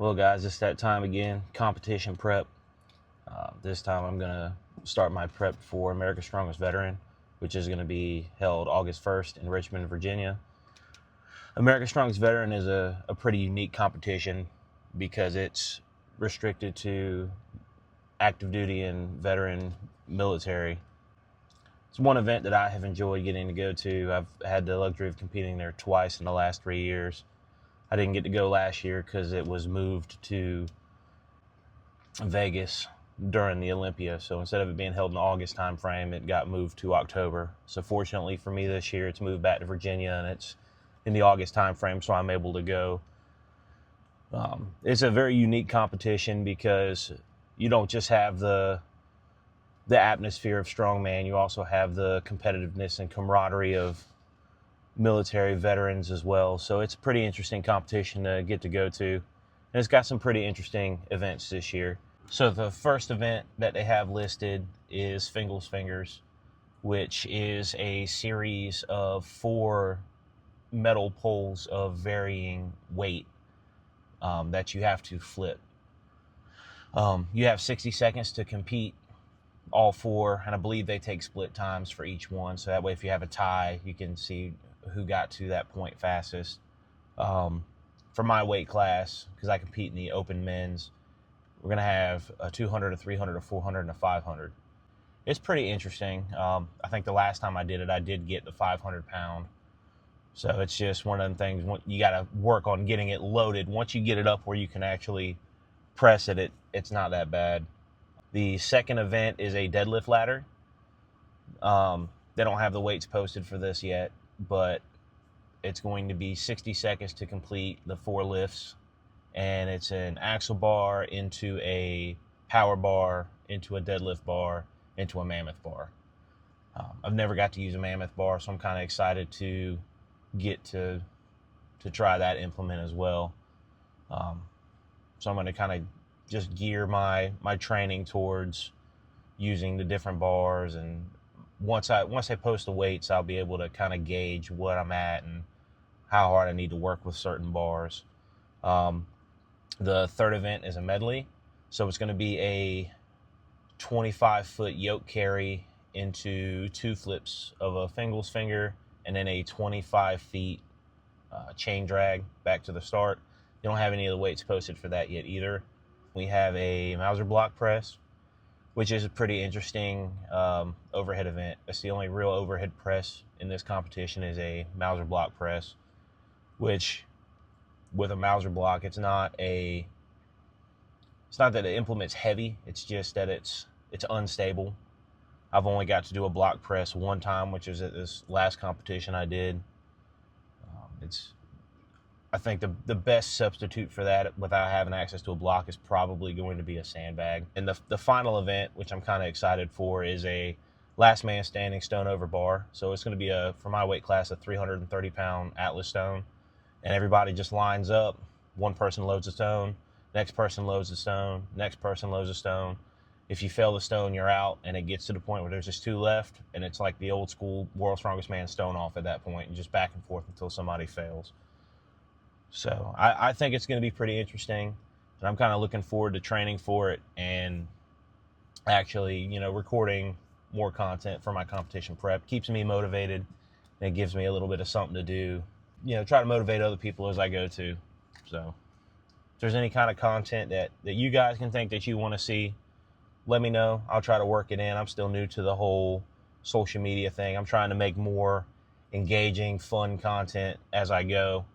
Well, guys, it's that time again, competition prep. This time I'm going to start my prep for America's Strongest Veteran, which is going to be held August 1st in Richmond, Virginia. America's Strongest Veteran is a pretty unique competition because it's restricted to active duty and veteran military. It's one event that I have enjoyed getting to go to. I've had the luxury of competing there twice in the last 3 years. I didn't get to go last year because it was moved to Vegas during the Olympia. So instead of it being held in the August time frame, it got moved to October. So fortunately for me this year, it's moved back to Virginia and it's in the August time frame, so I'm able to go. It's a very unique competition because you don't just have the atmosphere of strongman, you also have the competitiveness and camaraderie of military veterans as well. So it's a pretty interesting competition to get to go to. And it's got some pretty interesting events this year. So the first event that they have listed is Fingal's Fingers, which is a series of 4 metal poles of varying weight that you have to flip. You have 60 seconds to compete all 4, and I believe they take split times for each one. So that way, if you have a tie, you can see who got to that point fastest. For my weight class, because I compete in the open men's, we're going to have a 200, a 300, a 400, and a 500. It's pretty interesting. I think the last time I did it, I did get the 500 pound. So it's just one of them things, you got to work on getting it loaded. Once you get it up where you can actually press it, it's not that bad. The second event is a deadlift ladder. They don't have the weights posted for this yet, but it's going to be 60 seconds to complete the 4 lifts. And it's an axle bar into a power bar, into a deadlift bar, into a mammoth bar. I've never got to use a mammoth bar, so I'm kind of excited to get to try that implement as well. So I'm going to kind of just gear my training towards using the different bars, and once I post the weights, I'll be able to kind of gauge what I'm at and how hard I need to work with certain bars. The third event is a medley, so it's going to be a 25-foot yoke carry into 2 flips of a Fingal's finger, and then a 25 feet chain drag back to the start. You don't have any of the weights posted for that yet either. We have a Mauser block press, which is a pretty interesting overhead event. That's the only real overhead press in this competition, is a Mauser block press, which with a Mauser block, it's not that the implement's heavy, it's just that it's unstable. I've only got to do a block press one time, which was at this last competition I did. I think the best substitute for that without having access to a block is probably going to be a sandbag. And the final event, which I'm kind of excited for, is a last man standing stone over bar. So it's going to be for my weight class, a 330 pound Atlas stone. And everybody just lines up. One person loads a stone, next person loads a stone, next person loads a stone. If you fail the stone, you're out, and it gets to the point where there's just 2 left, and it's like the old school World's Strongest Man stone off at that point, and just back and forth until somebody fails. So I think it's going to be pretty interesting, and I'm kind of looking forward to training for it and actually, recording more content for my competition prep. Keeps me motivated, and it gives me a little bit of something to do. Try to motivate other people as I go to. So if there's any kind of content that you guys can think that you want to see, let me know. I'll try to work it in. I'm still new to the whole social media thing. I'm trying to make more engaging, fun content as I go.